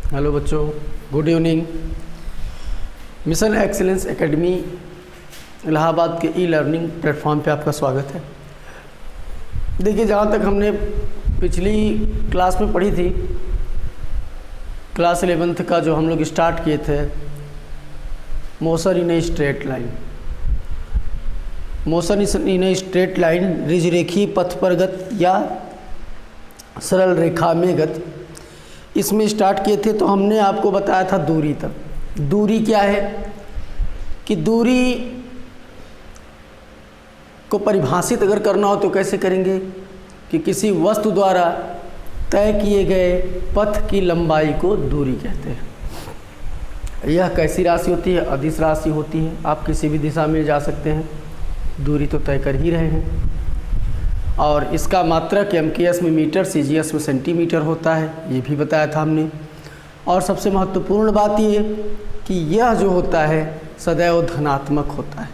Hello बच्चों, good evening. Mission excellence academy Allahabad के e learning platform पे आपका स्वागत है। देखिए, जहाँ तक हमने पिछली क्लास में पढ़ी थी, क्लास 11th का जो हम लोग स्टार्ट किए थे, motion in a straight line. Motion in a straight line रिजरेखी पथ पर गत या सरल रेखा में गत, इसमें स्टार्ट किए थे। तो हमने आपको बताया था दूरी तक। दूरी क्या है कि दूरी को परिभाषित अगर करना हो तो कैसे करेंगे कि किसी वस्तु द्वारा तय किए गए पथ की लंबाई को दूरी कहते हैं। यह कैसी राशि होती है? अदिश राशि होती है। आप किसी भी दिशा में जा सकते हैं, दूरी तो तय कर ही रहे हैं। और इसका मात्रक MKS में मीटर, CGS में सेंटीमीटर होता है, ये भी बताया था हमने। और सबसे महत्वपूर्ण बात ये कि यह जो होता है सदैव धनात्मक होता है,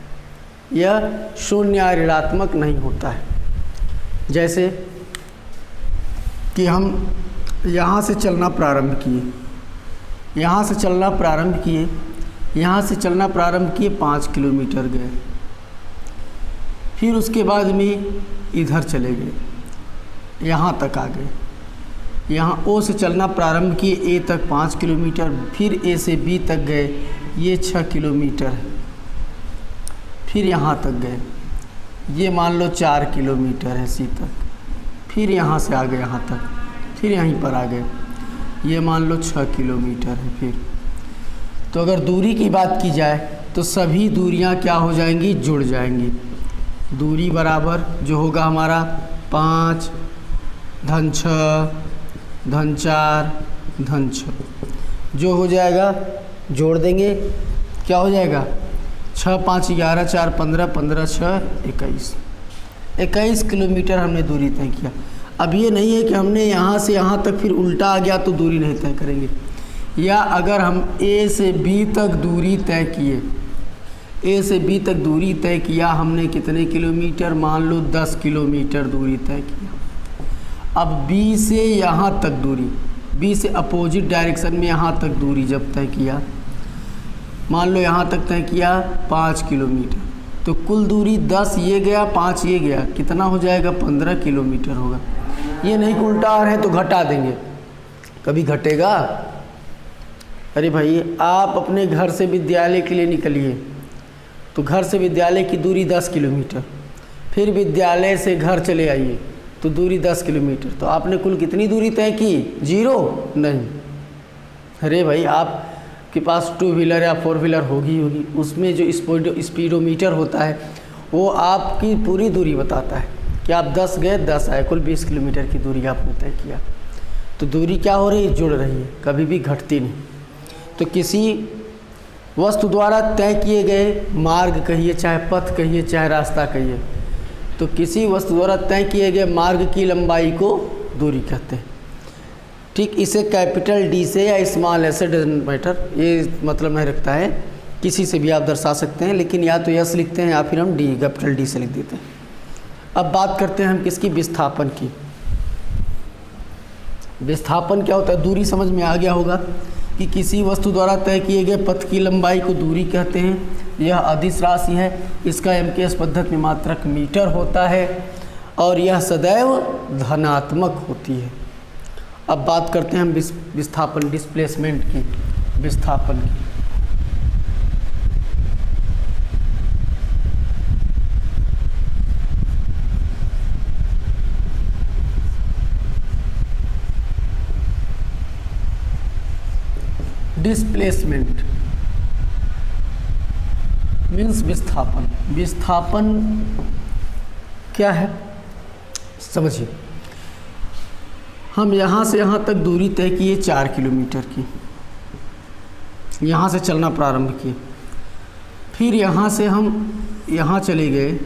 यह शून्य या ऋणात्मक नहीं होता है। जैसे कि हम यहाँ से चलना प्रारंभ किए, यहाँ से चलना प्रारंभ किए, यहाँ से चलना प्रारंभ किए, 5 किलोमीटर गए, फिर उसके बाद में इधर चले गए, यहाँ तक आ गए। यहाँ O से चलना प्रारंभ किए, A तक 5 किलोमीटर, फिर A से B तक गए, ये 6 किलोमीटर है। फिर यहाँ तक गए, ये मान लो 4 किलोमीटर है C तक। फिर यहाँ से आ गए यहाँ तक, फिर यहीं पर आ गए, ये मान लो 6 किलोमीटर है। फिर तो अगर दूरी की बात की जाए तो सभी दूरियाँ क्या हो जाएंगी? जुड़ जाएंगी। दूरी बराबर जो होगा हमारा 5 धन 6 धन 4 धन 6 जो हो जाएगा, जोड़ देंगे, क्या हो जाएगा? 6 5 11 4 15 15 6 21 किलोमीटर हमने दूरी तय किया। अब ये नहीं है कि हमने यहाँ से यहाँ तक फिर उल्टा आ गया तो दूरी नहीं तय करेंगे। या अगर हम A से B तक दूरी तय किए, A से B तक दूरी तय किया हमने, कितने किलोमीटर? मान लो 10 किलोमीटर दूरी तय किया। अब B से यहाँ तक दूरी, B से अपोजिट डायरेक्शन में यहाँ तक दूरी जब तय किया, मान लो यहाँ तक तय किया 5 किलोमीटर, तो कुल दूरी 10 ये गया, 5 ये गया, कितना हो जाएगा? 15 किलोमीटर होगा। ये नहीं कि उल्टा आ रहे हैं तो घटा देंगे, कभी घटेगा? अरे भाई, आप अपने घर से विद्यालय के लिए निकलिए तो घर से विद्यालय की दूरी 10 किलोमीटर, फिर विद्यालय से घर चले आइए तो दूरी 10 किलोमीटर, तो आपने कुल कितनी दूरी तय की? 0 नहीं। अरे भाई, आपके पास 2 व्हीलर या 4 व्हीलर होगी, उसमें जो स्पीडोमीटर होता है वो आपकी पूरी दूरी बताता है कि आप 10 गए 10 आए, कुल 20 किलोमीटर की दूरी आपने तय किया। तो दूरी क्या हो रही है? जुड़ रही है, कभी भी घटती नहीं। तो किसी वस्तु द्वारा तय किए गए मार्ग कहिए, चाहे पथ कहिए, चाहे रास्ता कहिए, तो किसी वस्तु द्वारा तय किए गए मार्ग की लंबाई को दूरी कहते हैं। ठीक, इसे कैपिटल D से या स्मॉल s से डजंट मैटर, ये मतलब नहीं रखता है, किसी से भी आप दर्शा सकते हैं, लेकिन या तो S लिखते हैं या फिर हम कैपिटल D से लिख देते हैं। अब बात करते हैं हम किसकी? विस्थापन की। विस्थापन क्या होता है? दूरी समझ में आ गया होगा कि किसी वस्तु द्वारा तय किए गए पथ की लंबाई को दूरी कहते हैं। यह अदिश राशि है, इसका MKS पद्धति में मात्रक मीटर होता है और यह सदैव धनात्मक होती है। अब बात करते हैं हम विस्थापन, डिस्प्लेसमेंट की, विस्थापन की। डिस्प्लेसमेंट मीन्स विस्थापन। विस्थापन क्या है समझिए। हम यहाँ से यहाँ तक दूरी तय किए 4 किलोमीटर की, यहाँ से चलना प्रारंभ किए, फिर यहाँ से हम यहाँ चले गए,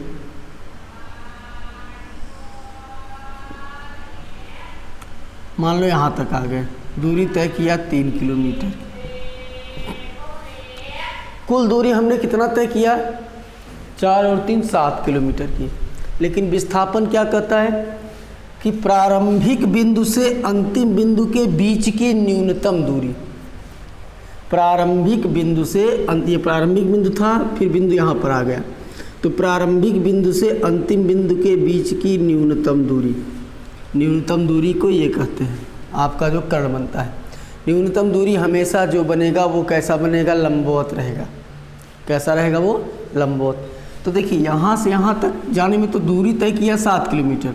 मान लो यहाँ तक आ गए, दूरी तय किया 3 किलोमीटर। कुल दूरी हमने कितना तय किया? 4 और 3 7 किलोमीटर की। लेकिन विस्थापन क्या कहता है कि प्रारंभिक बिंदु से अंतिम बिंदु के बीच की न्यूनतम दूरी, प्रारंभिक बिंदु से ये प्रारंभिक बिंदु था, फिर बिंदु यहाँ पर आ गया, तो प्रारंभिक बिंदु से अंतिम बिंदु के बीच की न्यूनतम दूरी, न्यूनतम दूरी को ये कहते हैं आपका जो कर्ण बनता है। न्यूनतम दूरी हमेशा जो बनेगा वो कैसा बनेगा, लंबवत रहेगा। कैसा रहेगा वो, लंबवत। तो देखिए यहाँ से यहाँ तक जाने में तो दूरी तय किया 7 किलोमीटर,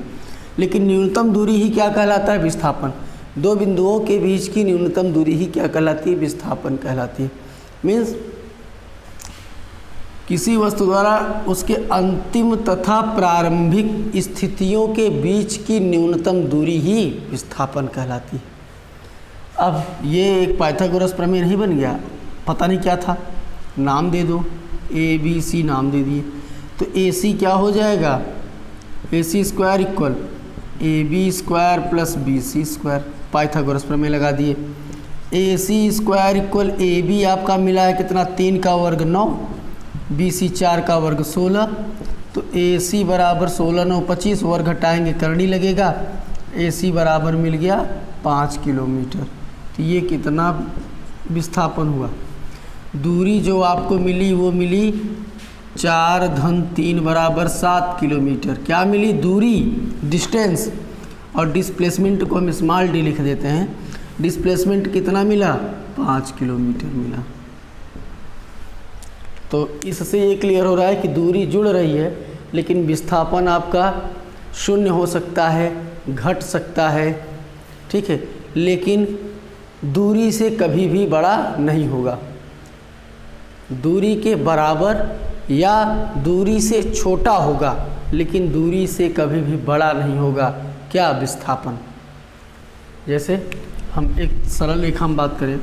लेकिन न्यूनतम दूरी ही क्या कहलाता है, विस्थापन। दो बिंदुओं के बीच की न्यूनतम दूरी ही क्या कहलाती है, विस्थापन कहलाती है। मीन्स किसी वस्तु द्वारा उसके अंतिम तथा प्रारंभिक स्थितियों के बीच की न्यूनतम दूरी ही विस्थापन कहलाती है। अब ये एक पाइथागोरस प्रमेय नहीं बन गया, पता नहीं क्या था, नाम दे दो, ए बी सी नाम दे दिए, तो ए सी क्या हो जाएगा, A C square equal A B square plus B C square, Pythagoras प्रमेय लगा दिए। A C square equal A B आपका मिला है कितना, 3 का वर्ग 9, बी सी 4 का वर्ग 16, तो ए सी बराबर 16 9 25, वर्ग हटाएंगे करनी लगेगा, ए सी बराबर मिल गया 5 किलोमीटर। तो ये कितना विस्थापन हुआ, दूरी जो आपको मिली वो मिली 4 धन 3 बराबर 7 किलोमीटर। क्या मिली, दूरी, डिस्टेंस, और डिस्प्लेसमेंट को हम स्मॉल डी लिख देते हैं। डिस्प्लेसमेंट कितना मिला, 5 किलोमीटर मिला। तो इससे ये क्लियर हो रहा है कि दूरी जुड़ रही है, लेकिन विस्थापन आपका शून्य हो सकता है, घट सकता है, ठीक है, लेकिन दूरी से कभी भी बड़ा नहीं होगा। दूरी के बराबर या दूरी से छोटा होगा, लेकिन दूरी से कभी भी बड़ा नहीं होगा। क्या, विस्थापन। जैसे हम एक सरल रेखा में बात करें,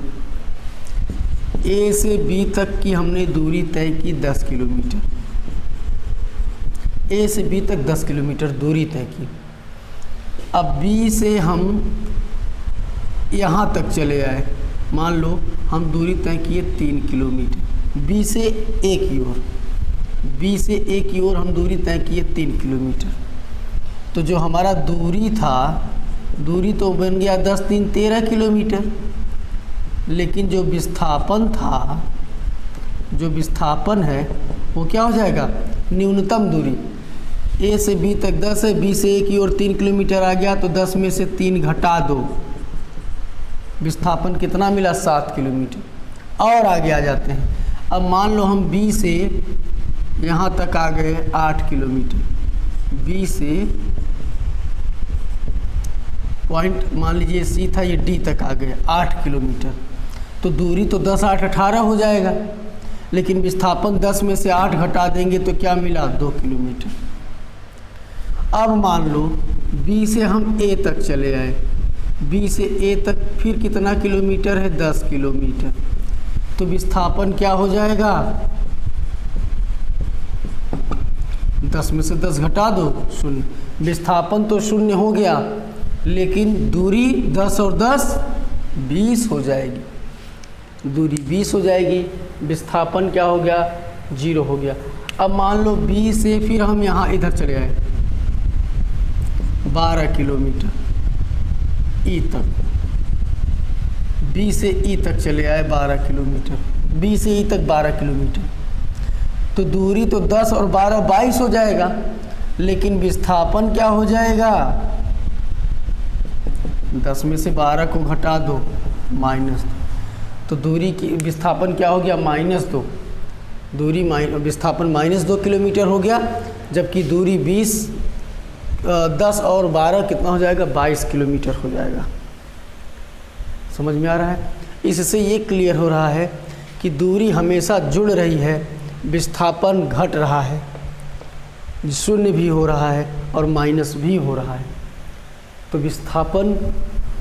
ए से बी तक की हमने दूरी तय की 10 किलोमीटर, ए से बी तक 10 किलोमीटर दूरी तय की। अब बी से हम यहाँ तक चले आए, मान लो हम दूरी तय किए 3 किलोमीटर, बी से ए की ओर, बी से ए की ओर हम दूरी तय किए 3 किलोमीटर। तो जो हमारा दूरी था, दूरी तो बन गया 10 3 13 किलोमीटर, लेकिन जो विस्थापन था, जो विस्थापन है वो क्या हो जाएगा, न्यूनतम दूरी। ए से बी तक 10 है, बी से ए की ओर 3 किलोमीटर आ गया, तो 10 में से 3 घटा दो, विस्थापन कितना मिला, 7 किलोमीटर। और आगे आ जाते हैं, अब मान लो हम बी से यहाँ तक आ गए 8 किलोमीटर, बी से पॉइंट मान लीजिए सी था, ये डी तक आ गए 8 किलोमीटर, तो दूरी तो 10 8 18 हो जाएगा, लेकिन विस्थापन 10 में से 8 घटा देंगे तो क्या मिला, 2 किलोमीटर। अब मान लो बी से हम ए तक चले आए, बी से ए तक फिर कितना किलोमीटर है, 10 किलोमीटर, तो विस्थापन क्या हो जाएगा, 10 में से 10 घटा दो, 0। विस्थापन तो 0 हो गया, लेकिन दूरी 10 और 10 20 हो जाएगी, दूरी 20 हो जाएगी, विस्थापन क्या हो गया, 0 हो गया। अब मान लो बी से फिर हम यहाँ इधर चले आए 12 किलोमीटर ई तक, बी से ई तक चले आए 12 किलोमीटर, बी से ई तक 12 किलोमीटर, तो दूरी तो 10 और 12 22 हो जाएगा, लेकिन विस्थापन क्या हो जाएगा, 10 में से 12 को घटा दो, -2, तो दूरी की विस्थापन क्या हो गया, -2, दूरी विस्थापन -2 किलोमीटर हो गया, जबकि दूरी 10 और 12 कितना हो जाएगा, 22 किलोमीटर हो जाएगा। समझ में आ रहा है। इससे ये क्लियर हो रहा है कि दूरी हमेशा जुड़ रही है, विस्थापन घट रहा है, 0 भी हो रहा है और माइनस भी हो रहा है। तो विस्थापन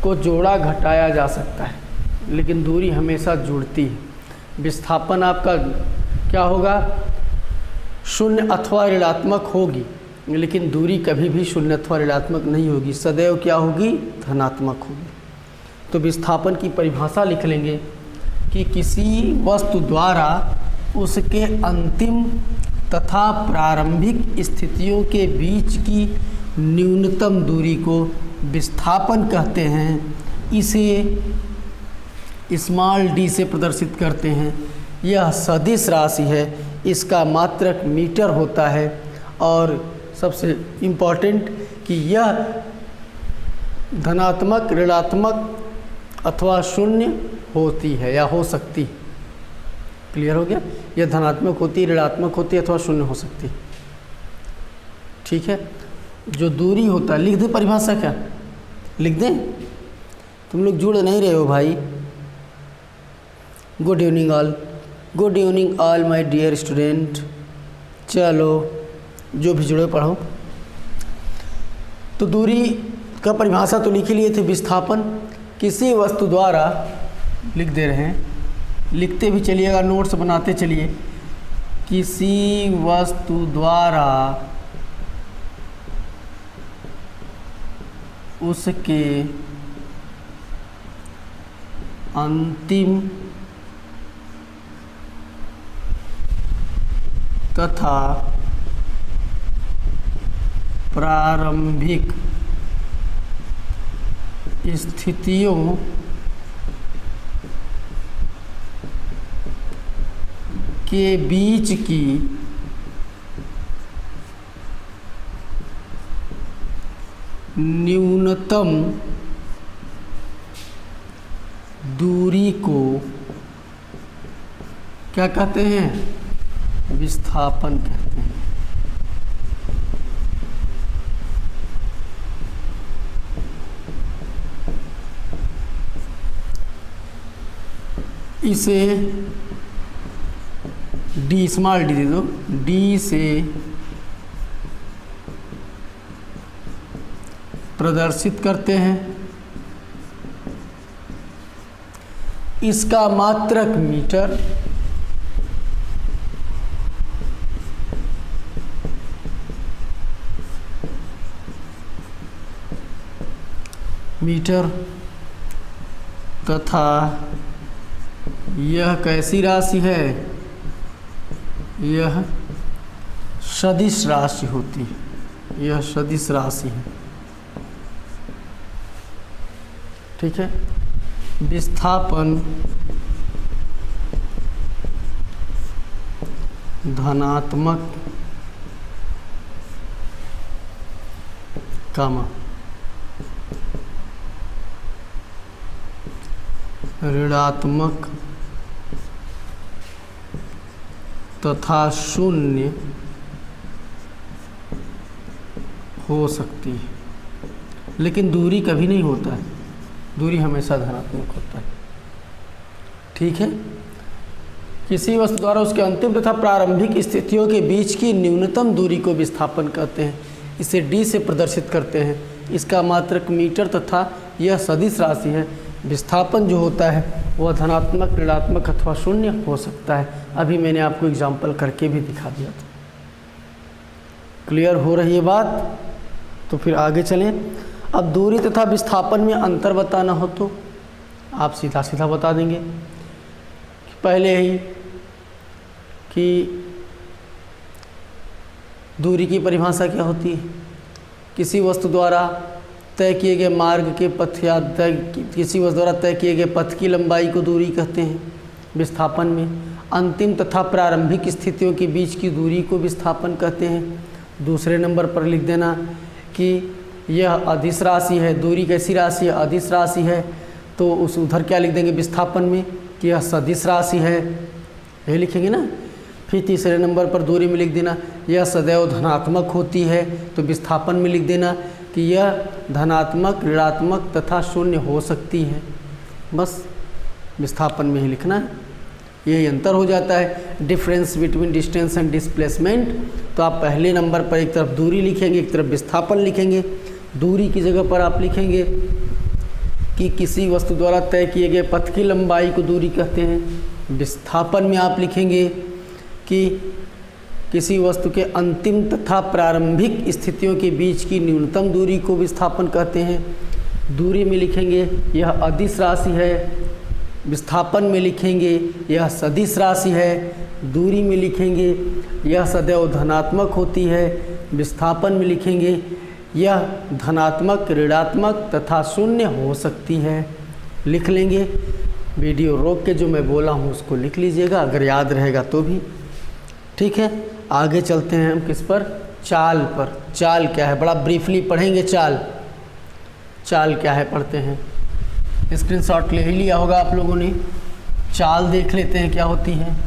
को जोड़ा घटाया जा सकता है, लेकिन दूरी हमेशा जुड़ती है। विस्थापन आपका क्या होगा, 0 अथवा ऋणात्मक होगी, लेकिन दूरी कभी भी 0 अथवा ऋणात्मक नहीं होगी, सदैव क्या होगी, धनात्मक होगी। तो विस्थापन की परिभाषा लिख लेंगे कि किसी वस्तु द्वारा उसके अंतिम तथा प्रारंभिक स्थितियों के बीच की न्यूनतम दूरी को विस्थापन कहते हैं। इसे स्मॉल डी से प्रदर्शित करते हैं। यह सदिश राशि है, इसका मात्रक मीटर होता है और सबसे इम्पॉर्टेंट कि यह धनात्मक, ऋणात्मक अथवा शून्य होती है या हो सकती। क्लियर हो गया? यह धनात्मक होती, ऋणात्मक होती अथवा शून्य हो सकती। ठीक है। जो दूरी होता है, लिख दें परिभाषा, क्या लिख दें? तुम लोग जुड़ नहीं रहे हो भाई। Good evening all, good evening all my dear student. चलो जो भी जुड़े पढ़ो। तो दूरी का परिभाषा तो लिख ही लिए थे, विस्थापन। किसी वस्तु द्वारा, लिख दे रहे हैं, लिखते भी चलिएगा, नोट्स बनाते चलिए। किसी वस्तु द्वारा उसके अंतिम तथा प्रारंभिक स्थितियों के बीच की न्यूनतम दूरी को क्या कहते हैं? विस्थापन कहते हैं। इसे डी, स्मॉल डी दे दो, डी से प्रदर्शित करते हैं। इसका मात्रक मीटर, मीटर तथा यह कैसी राशि है? यह सदिश राशि होती है, यह सदिश राशि है। ठीक है। विस्थापन धनात्मक कामा ऋणात्मक तथा शून्य हो सकती है, लेकिन दूरी कभी नहीं होता है, दूरी हमेशा धनात्मक होता है। ठीक है। किसी वस्तु द्वारा उसके अंतिम तथा प्रारंभिक स्थितियों के बीच की न्यूनतम दूरी को विस्थापन कहते हैं। इसे डी से प्रदर्शित करते हैं। इसका मात्रक मीटर तथा यह सदिश राशि है। विस्थापन जो होता है वह धनात्मक, ऋणात्मक अथवा शून्य हो सकता है। अभी मैंने आपको एग्जाम्पल करके भी दिखा दिया था। क्लियर हो रही है बात? तो फिर आगे चलें। अब दूरी तथा विस्थापन में अंतर बताना हो तो आप सीधा सीधा बता देंगे पहले ही कि दूरी की परिभाषा क्या होती है। किसी वस्तु द्वारा तय किए गए मार्ग के पथ या किसी वस्तु द्वारा तय किए गए पथ की लंबाई को दूरी कहते हैं। विस्थापन में अंतिम तथा प्रारंभिक स्थितियों के बीच की दूरी को विस्थापन कहते हैं। दूसरे नंबर पर लिख देना कि यह अदिश राशि है। दूरी कैसी राशि है? अदिश राशि है। तो उस उधर क्या लिख देंगे विस्थापन में कि यह सदिश राशि है, यही लिखेंगे ना। फिर तीसरे नंबर पर दूरी में लिख देना यह सदैव धनात्मक होती है। तो विस्थापन में लिख देना कि यह धनात्मक, ऋणात्मक तथा शून्य हो सकती है। बस विस्थापन में ही लिखना है, यही अंतर हो जाता है। Difference between distance and displacement. तो आप पहले नंबर पर एक तरफ दूरी लिखेंगे, एक तरफ विस्थापन लिखेंगे। दूरी की जगह पर आप लिखेंगे कि किसी वस्तु द्वारा तय किए गए पथ की लंबाई को दूरी कहते हैं। विस्थापन में आप लिखेंगे कि किसी वस्तु के अंतिम तथा प्रारंभिक स्थितियों के बीच की न्यूनतम दूरी को विस्थापन कहते हैं। दूरी में लिखेंगे यह अदिश राशि है। विस्थापन में लिखेंगे यह सदिश राशि है। दूरी में लिखेंगे यह सदैव धनात्मक होती है। विस्थापन में लिखेंगे यह धनात्मक, ऋणात्मक तथा शून्य हो सकती है। लिख लेंगे। वीडियो रोक के जो मैं बोला हूँ उसको लिख लीजिएगा, अगर याद रहेगा तो भी ठीक है। आगे चलते हैं हम किस पर, चाल पर। चाल क्या है, बड़ा ब्रीफली पढ़ेंगे चाल। चाल क्या है पढ़ते हैं, स्क्रीनशॉट ले ही लिया होगा आप लोगों ने। चाल देख लेते हैं क्या होती है।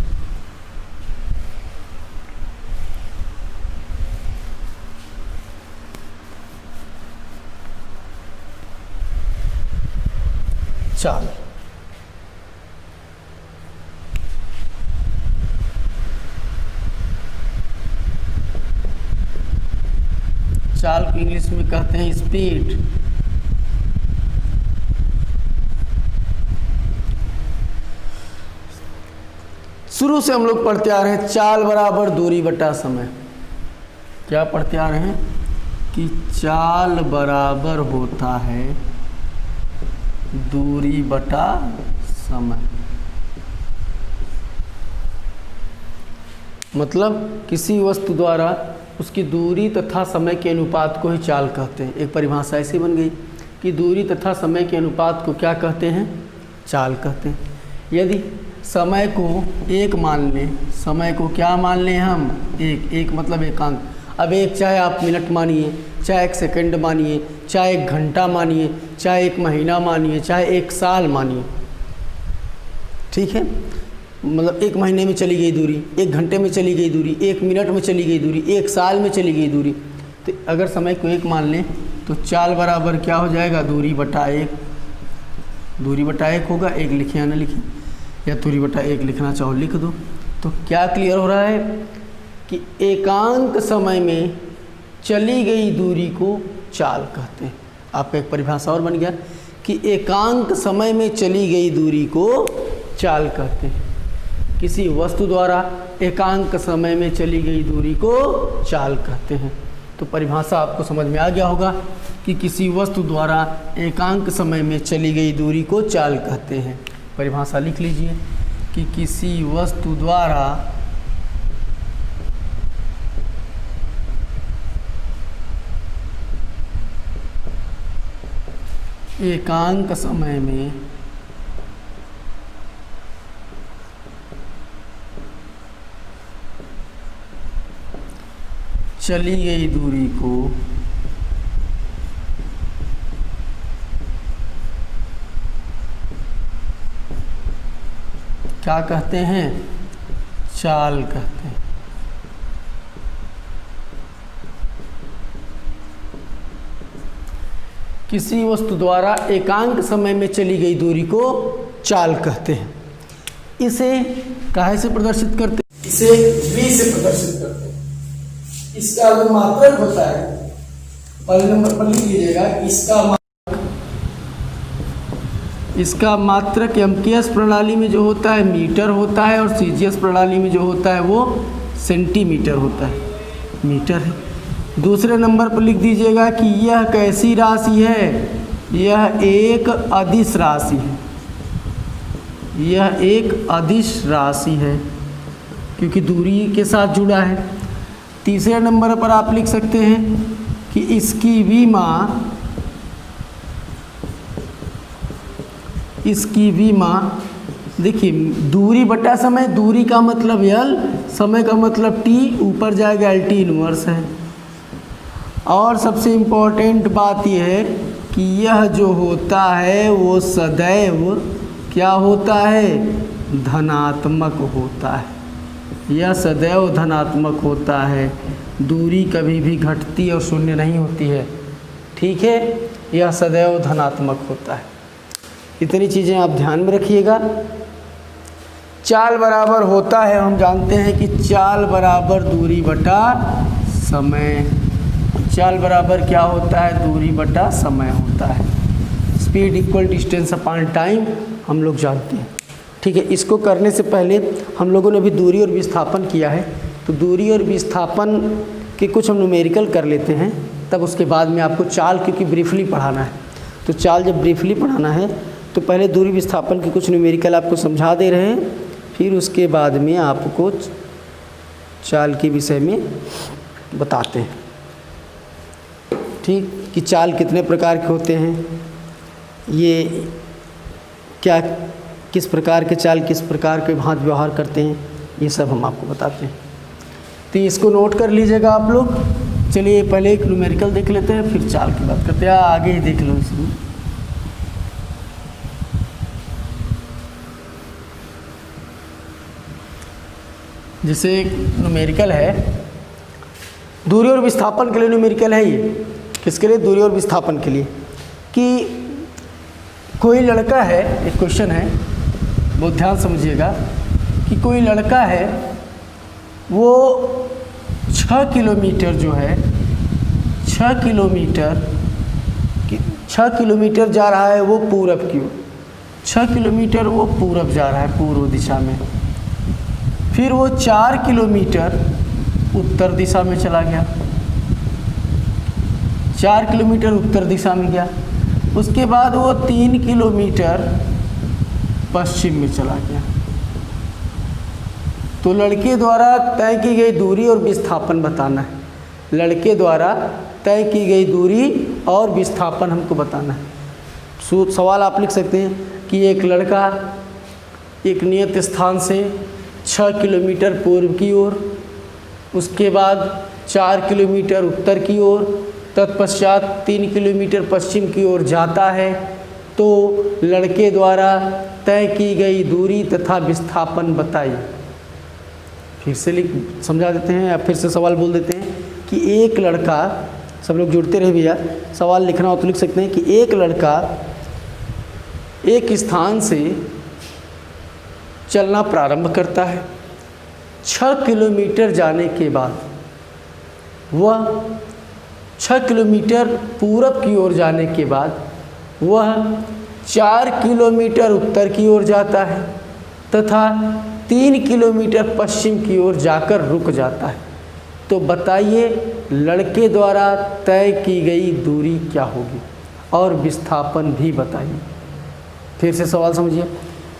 चाल चाल को इंग्लिश में कहते हैं स्पीड। शुरू से हम लोग पढ़ते आ रहे हैं चाल बराबर दूरी बटा समय। क्या पढ़ते आ रहे हैं कि चाल बराबर होता है दूरी बटा समय। मतलब किसी वस्तु द्वारा उसकी दूरी तथा समय के अनुपात को ही चाल कहते हैं। एक परिभाषा ऐसी बन गई कि दूरी तथा समय के अनुपात को क्या कहते हैं, चाल कहते हैं। यदि समय को एक मान लें, समय को क्या मान लें हम, एक मतलब एकांक। अब एक चाहे आप मिनट मानिए, चाहे एक सेकंड मानिए, चाहे एक घंटा मानिए, चाहे एक महीना मानिए, चाहे एक साल मानिए, ठीक है। मतलब एक महीने में चली गई दूरी, एक घंटे में चली गई दूरी, एक मिनट में चली गई दूरी, एक साल में चली गई दूरी। तो अगर समय को एक मान लें तो चाल बराबर क्या हो जाएगा, दूरी बटा एक। दूरी बटा एक होगा, एक लिखे या ना लिखे, या दूरी बटा एक लिखना चाहो लिख दो। तो क्या क्लियर हो रहा है कि एकांक समय में चली गई दूरी को चाल कहते हैं। आपका एक परिभाषा और बन गया कि एकांक समय में चली गई दूरी को चाल कहते हैं। किसी वस्तु द्वारा एकांक समय में चली गई दूरी को चाल कहते हैं। तो परिभाषा आपको समझ में आ गया होगा कि किसी वस्तु द्वारा एकांक समय में चली गई दूरी को चाल कहते हैं। परिभाषा लिख लीजिए कि किसी वस्तु द्वारा एकांक समय में चली गई दूरी को क्या कहते हैं, चाल कहते हैं। किसी वस्तु द्वारा एकांक समय में चली गई दूरी को चाल कहते हैं। इसे काहे से प्रदर्शित करते हैं, इसे v से प्रदर्शित करते हैं। इसका जो मात्रक होता है, पहले नंबर पर लिख लीजिएगा, इसका मात्रक एमकेएस प्रणाली में जो होता है मीटर होता है, और सीजीएस प्रणाली में जो होता है वो सेंटीमीटर होता है, मीटर है। दूसरे नंबर पर लिख दीजिएगा कि यह कैसी राशि है, यह एक अदिश राशि है। यह एक अदिश राशि है क्योंकि दूरी के साथ जुड़ा है। तीसरे नंबर पर आप लिख सकते हैं कि इसकी विमा, देखिए दूरी बटा समय, दूरी का मतलब एल, समय का मतलब टी, ऊपर जाएगा एल टी इनवर्स है। और सबसे इम्पोर्टेंट बात यह है कि यह जो होता है वो सदैव क्या होता है, धनात्मक होता है। यह सदैव धनात्मक होता है, दूरी कभी भी घटती और शून्य नहीं होती है, ठीक है। यह सदैव धनात्मक होता है। इतनी चीज़ें आप ध्यान में रखिएगा। चाल बराबर होता है, हम जानते हैं कि चाल बराबर दूरी बटा समय। चाल बराबर क्या होता है, दूरी बटा समय होता है। Speed equal distance upon time हम लोग जानते हैं, ठीक है। इसको करने से पहले हम लोगों ने भी दूरी और विस्थापन किया है, तो दूरी और विस्थापन के कुछ हम न्यूमेरिकल कर लेते हैं, तब उसके बाद में आपको चाल, क्योंकि ब्रीफली पढ़ाना है, तो चाल जब ब्रीफली पढ़ाना है तो पहले दूरी विस्थापन के कुछ न्यूमेरिकल आपको समझा दे रहे हैं, फिर उसके बाद में आपको चाल के विषय में बताते हैं, ठीक, कि चाल कितने प्रकार के होते हैं, ये क्या किस प्रकार के चाल, किस प्रकार के भांत व्यवहार करते हैं, ये सब हम आपको बताते हैं। तो इसको नोट कर लीजिएगा आप लोग। चलिए पहले एक न्यूमेरिकल देख लेते हैं, फिर चाल की बात करते हैं। आगे ही देख लो इसमें। जैसे एक न्यूमेरिकल है, दूरी और विस्थापन के लिए न्यूमेरिकल है ये। किसके लिए? दूरी और विस्थापन के लिए। कि कोई लड़का है, एक क्वेश्चन है, बहुत ध्यान समझिएगा, कि कोई लड़का है वो 6 किलोमीटर जो है 6 किलोमीटर जा रहा है वो पूरब की ओर। 6 किलोमीटर वो पूरब जा रहा है, पूर्व दिशा में। फिर वो 4 किलोमीटर उत्तर दिशा में चला गया, 4 किलोमीटर उत्तर दिशा में गया। उसके बाद वो 3 किलोमीटर पश्चिम में चला गया। तो लड़के द्वारा तय की गई दूरी और विस्थापन बताना है। लड़के द्वारा तय की गई दूरी और विस्थापन हमको बताना है। सवाल आप लिख सकते हैं कि एक लड़का एक नियत स्थान से 6 किलोमीटर पूर्व की ओर, उसके बाद 4 किलोमीटर उत्तर की ओर, तत्पश्चात 3 किलोमीटर पश्चिम की ओर जाता है। तो लड़के द्वारा तय की गई दूरी तथा विस्थापन बताइए। फिर से समझा देते हैं या फिर से सवाल बोल देते हैं कि एक लड़का, सब लोग जुड़ते रहे भैया, सवाल लिखना हो तो लिख सकते हैं कि एक लड़का एक स्थान से चलना प्रारंभ करता है। 6 किलोमीटर जाने के बाद वह 6 किलोमीटर पूरब की ओर जाने के बाद वह 4 किलोमीटर उत्तर की ओर जाता है तथा 3 किलोमीटर पश्चिम की ओर जाकर रुक जाता है। तो बताइए लड़के द्वारा तय की गई दूरी क्या होगी और विस्थापन भी बताइए। फिर से सवाल समझिए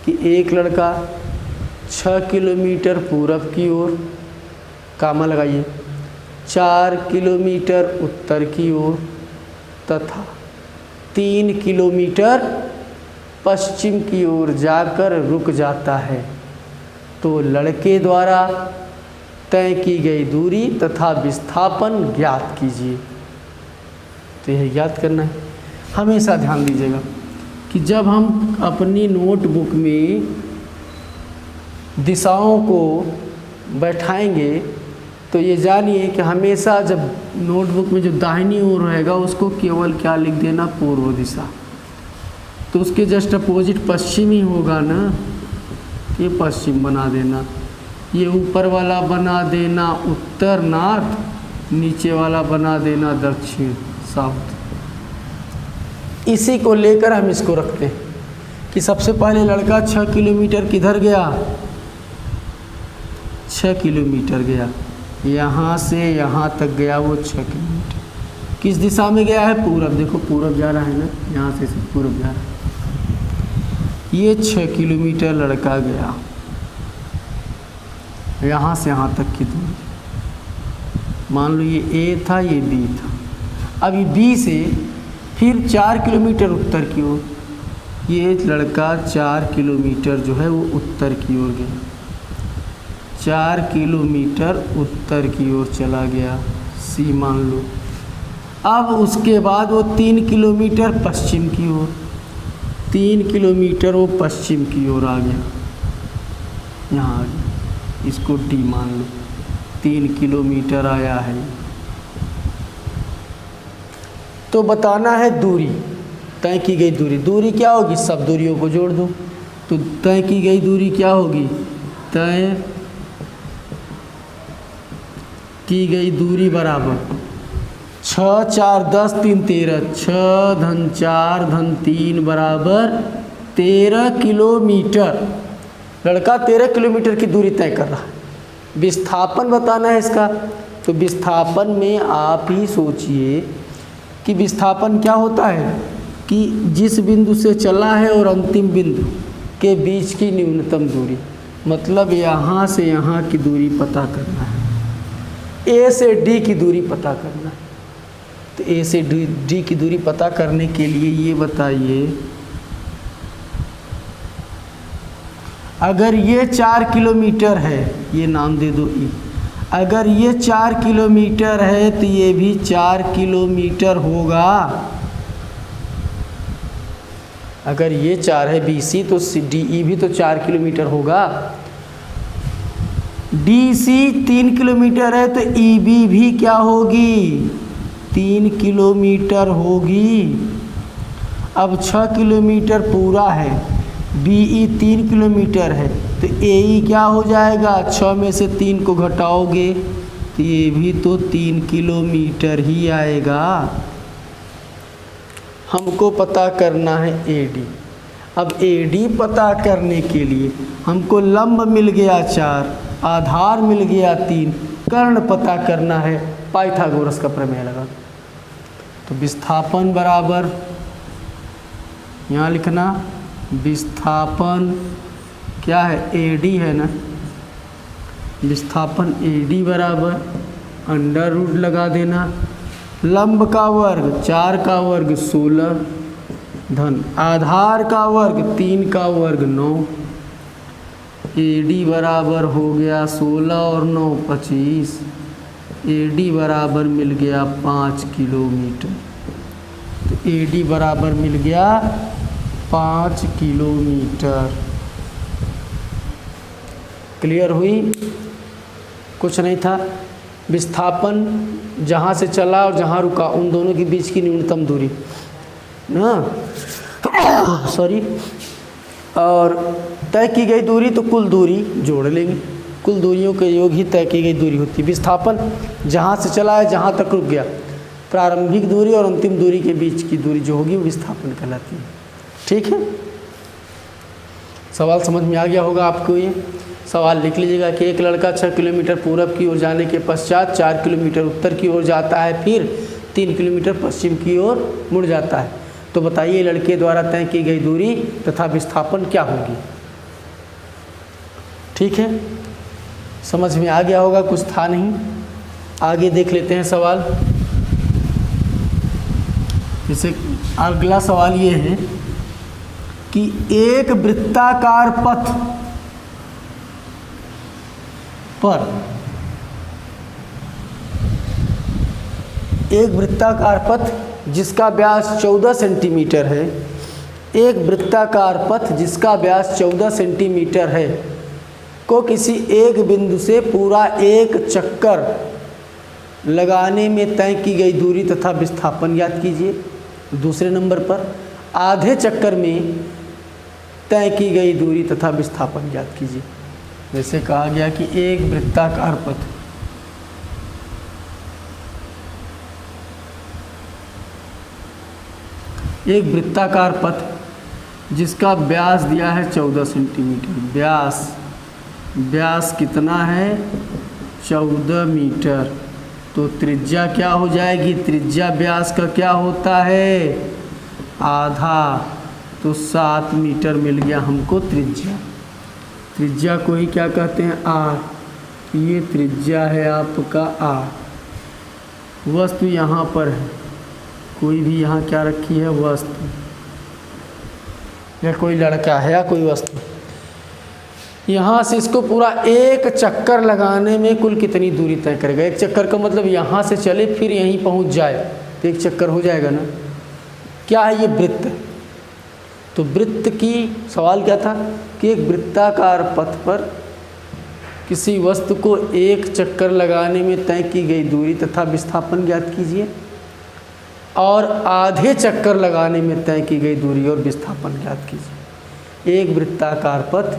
कि एक लड़का 6 किलोमीटर पूरब की ओर, कामा लगाइए, 4 किलोमीटर उत्तर की ओर तथा 3 किलोमीटर पश्चिम की ओर जाकर रुक जाता है। तो लड़के द्वारा तय की गई दूरी तथा विस्थापन ज्ञात कीजिए। तो यह ज्ञात करना है। हमेशा ध्यान दीजिएगा कि जब हम अपनी नोटबुक में दिशाओं को बैठाएंगे तो ये जानिए कि हमेशा जब नोटबुक में जो दाहिनी ओर रहेगा उसको केवल क्या लिख देना? पूर्व दिशा। तो उसके जस्ट अपोजिट पश्चिम ही होगा ना, ये पश्चिम बना देना। ये ऊपर वाला बना देना उत्तर नॉर्थ, नीचे वाला बना देना दक्षिण साउथ। इसी को लेकर हम इसको रखते हैं कि सबसे पहले लड़का 6 किलोमीटर किधर गया? 6 किलोमीटर गया, यहाँ से यहाँ तक गया वो 6 किलोमीटर। किस दिशा में गया है? पूरब। देखो पूरब जा रहा है ना, यहाँ से पूरब जा रहा है। ये 6 किलोमीटर लड़का गया, यहाँ से यहाँ तक की दूरी। मान लो ये ए था, ये बी था। अब ये बी से फिर 4 किलोमीटर उत्तर की ओर, ये लड़का 4 किलोमीटर जो है वो उत्तर की ओर गया, 4 किलोमीटर उत्तर की ओर चला गया, सी मान लो। अब उसके बाद वो 3 किलोमीटर पश्चिम की ओर, 3 किलोमीटर वो पश्चिम की ओर आ गया, यहाँ आ गया, इसको डी मान लो। 3 किलोमीटर आया है। तो बताना है दूरी, तय की गई दूरी। दूरी क्या होगी? सब दूरियों को जोड़ दो। तो तय की गई दूरी क्या होगी? तय की गई दूरी बराबर 6 4 10 3 13, 6 धन 4 धन 3 बराबर 13 किलोमीटर। लड़का 13 किलोमीटर की दूरी तय कर रहा है। विस्थापन बताना है इसका। तो विस्थापन में आप ही सोचिए कि विस्थापन क्या होता है कि जिस बिंदु से चला है और अंतिम बिंदु के बीच की न्यूनतम दूरी, मतलब यहाँ से यहाँ की दूरी पता करना है, ए से डी की दूरी पता करना है। तो ए से डी की दूरी पता करने के लिए ये बताइए अगर ये 4 किलोमीटर है, ये नाम दे दो ई, अगर ये 4 किलोमीटर है तो ये भी 4 किलोमीटर होगा। अगर ये 4 है BC तो DE भी तो 4 किलोमीटर होगा। DC 3 किलोमीटर है तो EB भी क्या होगी, 3 किलोमीटर होगी। अब 6 किलोमीटर पूरा है, BE 3 किलोमीटर है तो AE क्या हो जाएगा, 6 में से 3 को घटाओगे तो ये भी तो 3 किलोमीटर ही आएगा। हमको पता करना है AD। अब AD पता करने के लिए हमको लंब मिल गया 4, आधार मिल गया 3, कर्ण पता करना है, पाइथागोरस का प्रमेय लगा। तो विस्थापन बराबर, यहाँ लिखना विस्थापन क्या है, AD है ना, विस्थापन AD बराबर अंडर रूट लगा देना, लंब का वर्ग 4 का वर्ग 16 धन आधार का वर्ग 3 का वर्ग 9, AD बराबर हो गया 16 और 9 25, AD बराबर मिल गया 5 किलोमीटर। तो AD बराबर मिल गया 5 किलोमीटर। क्लियर हुई? कुछ नहीं था। विस्थापन जहाँ से चला और जहाँ रुका उन दोनों के बीच की न्यूनतम दूरी ना, सॉरी, और तय की गई दूरी तो कुल दूरी जोड़ लेंगे, कुल दूरियों के योग ही तय की गई दूरी होती है। विस्थापन जहाँ से चला है जहाँ तक रुक गया, प्रारंभिक दूरी और अंतिम दूरी के बीच की दूरी जो होगी वो विस्थापन कहलाती है। ठीक है, सवाल समझ में आ गया होगा आपको। ये सवाल लिख लीजिएगा कि एक लड़का 6 किलोमीटर पूरब की ओर जाने के पश्चात 4 किलोमीटर उत्तर की ओर जाता है, फिर 3 किलोमीटर पश्चिम की ओर मुड़ जाता है। तो बताइए लड़के द्वारा तय की गई दूरी तथा विस्थापन क्या होगी। ठीक है, समझ में आ गया होगा, कुछ था नहीं। आगे देख लेते हैं सवाल। जैसे अगला सवाल ये है कि एक वृत्ताकार पथ पर, एक वृत्ताकार पथ जिसका व्यास 14 सेंटीमीटर है, एक वृत्ताकार पथ जिसका व्यास 14 सेंटीमीटर है को किसी एक बिंदु से पूरा एक चक्कर लगाने में तय की गई दूरी तथा विस्थापन ज्ञात कीजिए। दूसरे नंबर पर आधे चक्कर में तय की गई दूरी तथा विस्थापन ज्ञात कीजिए। जैसे कहा गया कि एक वृत्ताकार पथ, एक वृत्ताकार पथ जिसका व्यास दिया है 14 सेंटीमीटर, व्यास कितना है 14 मीटर, तो त्रिज्या क्या हो जाएगी, त्रिज्या व्यास का क्या होता है आधा, तो 7 मीटर मिल गया हमको त्रिज्या। त्रिज्या को ही क्या कहते हैं आर, ये त्रिज्या है आपका आर। वस्तु यहाँ पर है, कोई भी यहाँ क्या रखी है वस्तु, या कोई लड़का है या कोई वस्तु, यहाँ से इसको पूरा एक चक्कर लगाने में कुल कितनी दूरी तय करेगा। एक चक्कर का मतलब यहाँ से चले फिर यहीं पहुँच जाए तो एक चक्कर हो जाएगा ना। क्या है ये वृत्त, तो वृत्त की सवाल क्या था कि एक वृत्ताकार पथ पर किसी वस्तु को एक चक्कर लगाने में तय की गई दूरी तथा विस्थापन ज्ञात कीजिए, और आधे चक्कर लगाने में तय की गई दूरी और विस्थापन ज्ञात कीजिए। एक वृत्ताकार पथ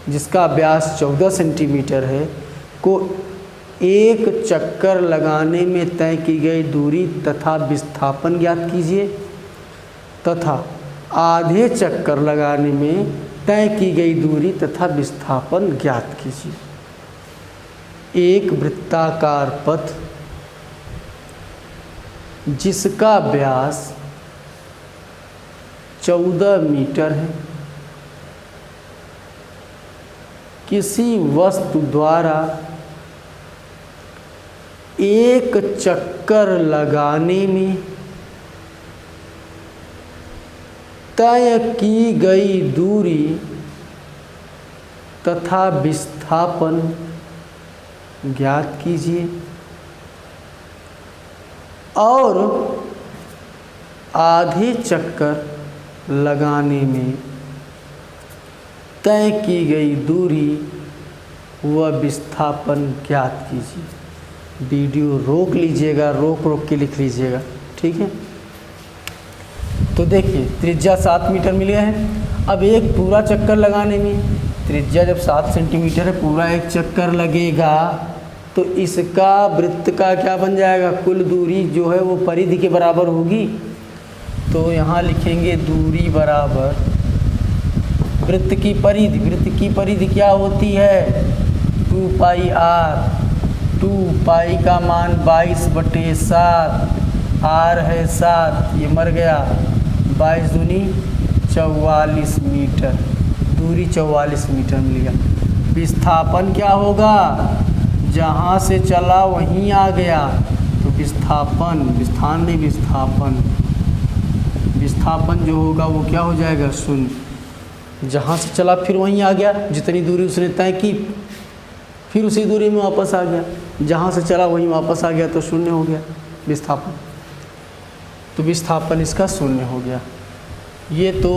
जिसका व्यास 14 सेंटीमीटर है को एक चक्कर लगाने में तय की गई दूरी तथा विस्थापन ज्ञात कीजिए, तथा आधे चक्कर लगाने में तय की गई दूरी तथा विस्थापन ज्ञात कीजिए। एक वृत्ताकार पथ जिसका व्यास 14 मीटर है, किसी वस्तु द्वारा एक चक्कर लगाने में तय की गई दूरी तथा विस्थापन ज्ञात कीजिए और आधे चक्कर लगाने में तय की गई दूरी व विस्थापन ज्ञात कीजिए। वीडियो रोक लीजिएगा, रोक के लिख लीजिएगा, ठीक है। तो देखिए त्रिज्या 7 मीटर मिल गया है। अब एक पूरा चक्कर लगाने में त्रिज्या जब 7 सेंटीमीटर है, पूरा एक चक्कर लगेगा तो इसका वृत्त का क्या बन जाएगा, कुल दूरी जो है वो परिधि के बराबर होगी। तो यहाँ लिखेंगे दूरी बराबर वृत्त की परिधि। वृत्त की परिधि क्या होती है, 2 पाई r। 2 पाई का मान 22/7, r है 7, ये मर गया, 22 दूनी 44 मीटर, दूरी 44 मीटर मिल गया। विस्थापन क्या होगा, जहाँ से चला वहीं आ गया, तो विस्थापन, विस्थान नहीं विस्थापन, विस्थापन जो होगा वो क्या हो जाएगा, शून्य। जहाँ से चला फिर वहीं आ गया, जितनी दूरी उसने तय की फिर उसी दूरी में वापस आ गया, जहाँ से चला वहीं वापस आ गया, तो शून्य हो गया विस्थापन। तो विस्थापन इसका शून्य हो गया। ये तो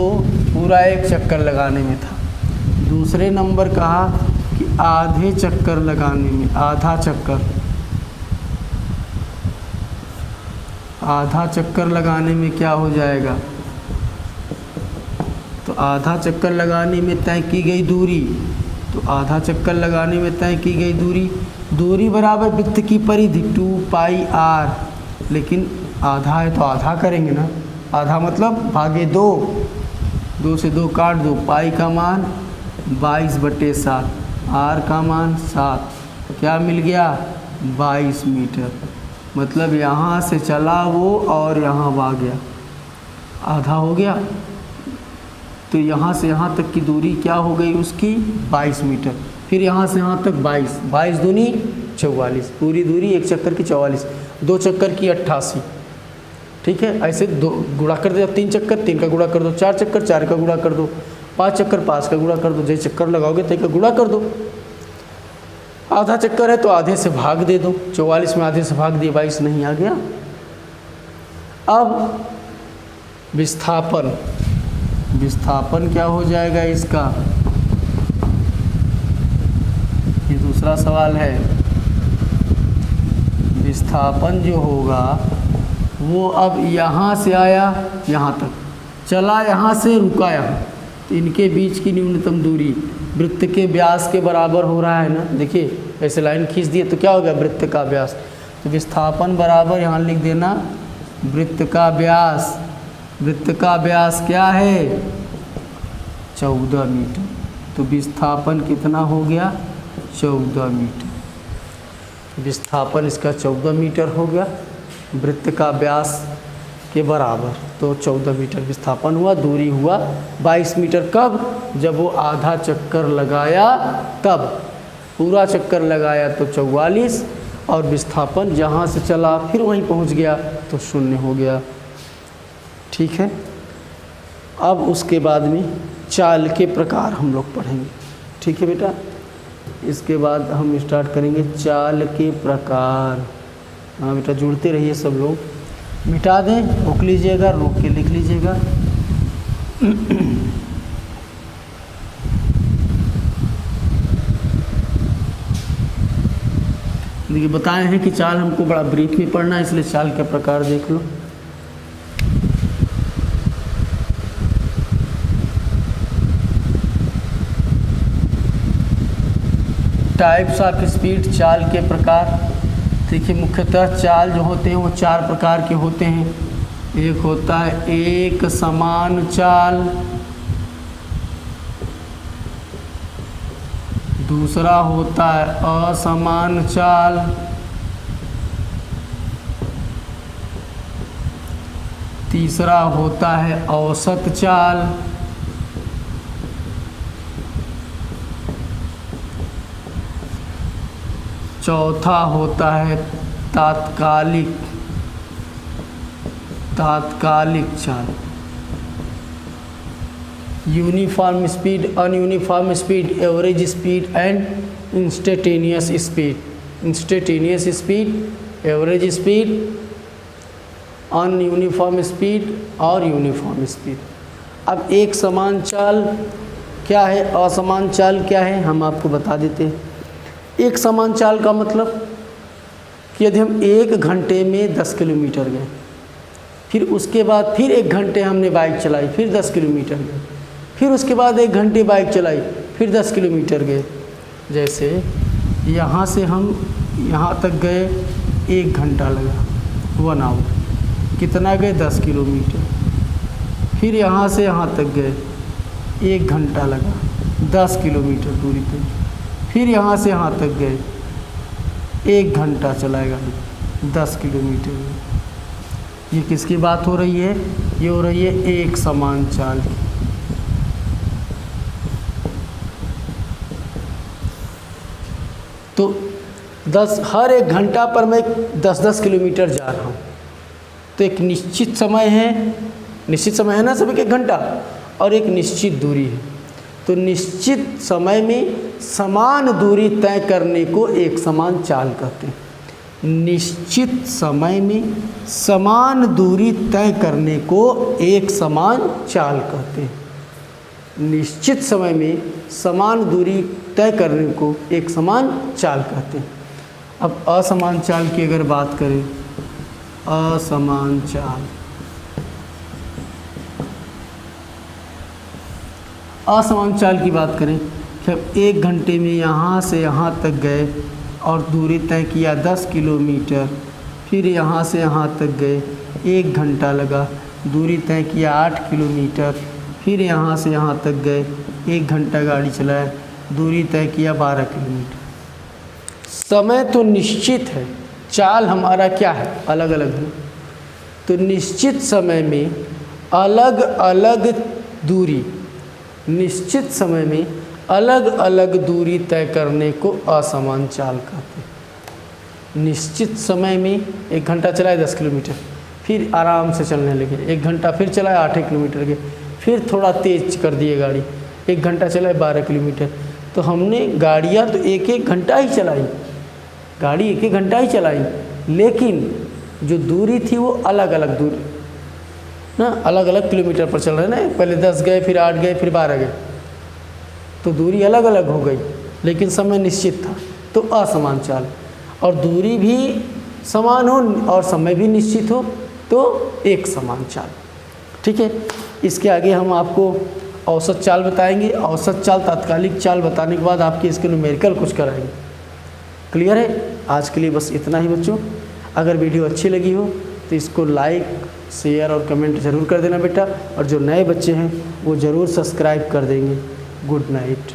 पूरा एक चक्कर लगाने में था। दूसरे नंबर कहा कि आधे चक्कर लगाने में, आधा चक्कर, आधा चक्कर लगाने में क्या हो जाएगा, तो आधा चक्कर लगाने में तय की गई दूरी, तो आधा चक्कर लगाने में तय की गई दूरी, दूरी बराबर वृत्त की परिधि 2 पाई r, लेकिन आधा है तो आधा करेंगे ना, आधा मतलब भागे 2, 2 से 2 काट दो, पाई का मान 22/7, r का मान 7, क्या मिल गया 22 मीटर। मतलब यहाँ से चला वो और यहाँ आ गया, आधा हो गया। तो यहाँ से यहाँ तक की दूरी क्या हो गई उसकी 22 मीटर। फिर यहाँ से यहाँ तक 22, 22 दूनी 44, पूरी दूरी एक चक्कर की 44, 2 चक्कर की 88, ठीक है। ऐसे 2 गुणा कर दो, 3 चक्कर 3 का गुणा कर दो, 4 चक्कर 4 का गुणा कर दो, 5 चक्कर 5 का गुणा कर दो, जैसे चक्कर लगाओगे तय का गुणा कर दो। आधा चक्कर है तो आधे से भाग दे दो, 44 में आधे से भाग दिए 22 नहीं आ गया। अब विस्थापन, विस्थापन क्या हो जाएगा इसका, ये दूसरा सवाल है। विस्थापन जो होगा वो अब यहाँ से आया यहाँ तक, चला यहाँ से रुका यहाँ, तो इनके बीच की न्यूनतम दूरी वृत्त के व्यास के बराबर हो रहा है ना। देखिए ऐसे लाइन खींच दिए तो क्या हो गया, वृत्त का व्यास। तो विस्थापन बराबर यहाँ लिख देना वृत्त का व्यास। वृत्त का व्यास क्या है 14 मीटर। तो विस्थापन कितना हो गया 14 मीटर। विस्थापन इसका 14 मीटर हो गया, वृत्त का व्यास के बराबर, तो 14 मीटर विस्थापन हुआ। दूरी हुआ 22 मीटर। कब, जब वो आधा चक्कर लगाया तब, पूरा चक्कर लगाया तो 44, और विस्थापन जहाँ से चला फिर वहीं पहुँच गया तो शून्य हो गया, ठीक है। अब उसके बाद में चाल के प्रकार हम लोग पढ़ेंगे, ठीक है बेटा। इसके बाद हम स्टार्ट करेंगे चाल के प्रकार। हाँ बेटा जुड़ते रहिए सब लोग, मिटा दें, रोक लीजिएगा, रोक के लिख लीजिएगा। देखिए बताए हैं कि चाल हमको बड़ा ब्रीफ में पढ़ना है, इसलिए चाल के प्रकार देख लो। टाइप्स ऑफ स्पीड, चाल के प्रकार। देखिए मुख्यतः चाल जो होते हैं वो 4 प्रकार के होते हैं। एक होता है एक समान चाल, दूसरा होता है असमान चाल, तीसरा होता है औसत चाल, चौथा होता है तात्कालिक चाल। Uniform speed, ununiform speed, average speed and instantaneous speed. Instantaneous speed, average speed, ununiform speed और यूनिफॉर्म स्पीड। अब एक समान चाल क्या है, असमान चाल क्या है, हम आपको बता देते हैं। एक समान चाल का मतलब कि यदि हम 1 घंटे में 10 किलोमीटर गए, फिर उसके बाद फिर 1 घंटे हमने बाइक चलाई, फिर 10 किलोमीटर गए, फिर उसके बाद 1 घंटे बाइक चलाई, फिर 10 किलोमीटर गए। जैसे यहाँ से हम यहाँ तक गए 1 घंटा लगा, 1 आवर। कितना गए, 10 किलोमीटर। फिर यहाँ से यहाँ तक गए 1 घंटा लगा, 10 किलोमीटर दूरी पे। फिर यहाँ से यहाँ तक गए 1 घंटा चलाएगा, 10 किलोमीटर। ये किसकी बात हो रही है, ये हो रही है एक समान चाल की। तो हर 1 घंटा पर मैं 10-10 किलोमीटर जा रहा हूँ, तो एक निश्चित समय है ना सभी के 1 घंटा, और एक निश्चित दूरी है। तो निश्चित समय में समान दूरी तय करने को एक समान चाल कहते हैं। निश्चित समय में समान दूरी तय करने को एक समान चाल कहते हैं। निश्चित समय में समान दूरी तय करने को एक समान चाल कहते हैं। अब असमान चाल की अगर बात करें, असमान चाल, असमान चाल की बात करें कि 1 घंटे में यहाँ से यहाँ तक गए और दूरी तय किया 10 किलोमीटर, फिर यहाँ से यहाँ तक गए 1 घंटा लगा, दूरी तय किया 8 किलोमीटर, फिर यहाँ से यहाँ तक गए 1 घंटा गाड़ी चलाया, दूरी तय किया 12 किलोमीटर। समय तो निश्चित है, चाल हमारा क्या है, अलग अलग है। तो निश्चित समय में अलग अलग दूरी, निश्चित समय में अलग अलग दूरी तय करने को असमान चाल कहते हैं। निश्चित समय में 1 घंटा चलाए 10 किलोमीटर, फिर आराम से चलने लगे, 1 घंटा फिर चलाए 8 किलोमीटर के, फिर थोड़ा तेज कर दिए गाड़ी, 1 घंटा चलाए 12 किलोमीटर। तो हमने गाड़ियाँ तो 1-1 घंटा ही चलाई, गाड़ी 1-1 घंटा ही चलाई, लेकिन जो दूरी थी वो अलग अलग दूरी ना, अलग अलग किलोमीटर पर चल रहे ना। पहले 10 गए, फिर 8 गए, फिर 12 गए, तो दूरी अलग अलग हो गई, लेकिन समय निश्चित था, तो असमान चाल। और दूरी भी समान हो और समय भी निश्चित हो तो एक समान चाल। ठीक है, इसके आगे हम आपको औसत चाल बताएंगे। औसत चाल, तात्कालिक चाल बताने के बाद आपके इसके न्यूमेरिकल कुछ कराएंगे। क्लियर है? आज के लिए बस इतना ही बच्चों। अगर वीडियो अच्छी लगी हो तो इसको लाइक, शेयर और कमेंट ज़रूर कर देना बेटा, और जो नए बच्चे हैं वो ज़रूर सब्सक्राइब कर देंगे। Good night.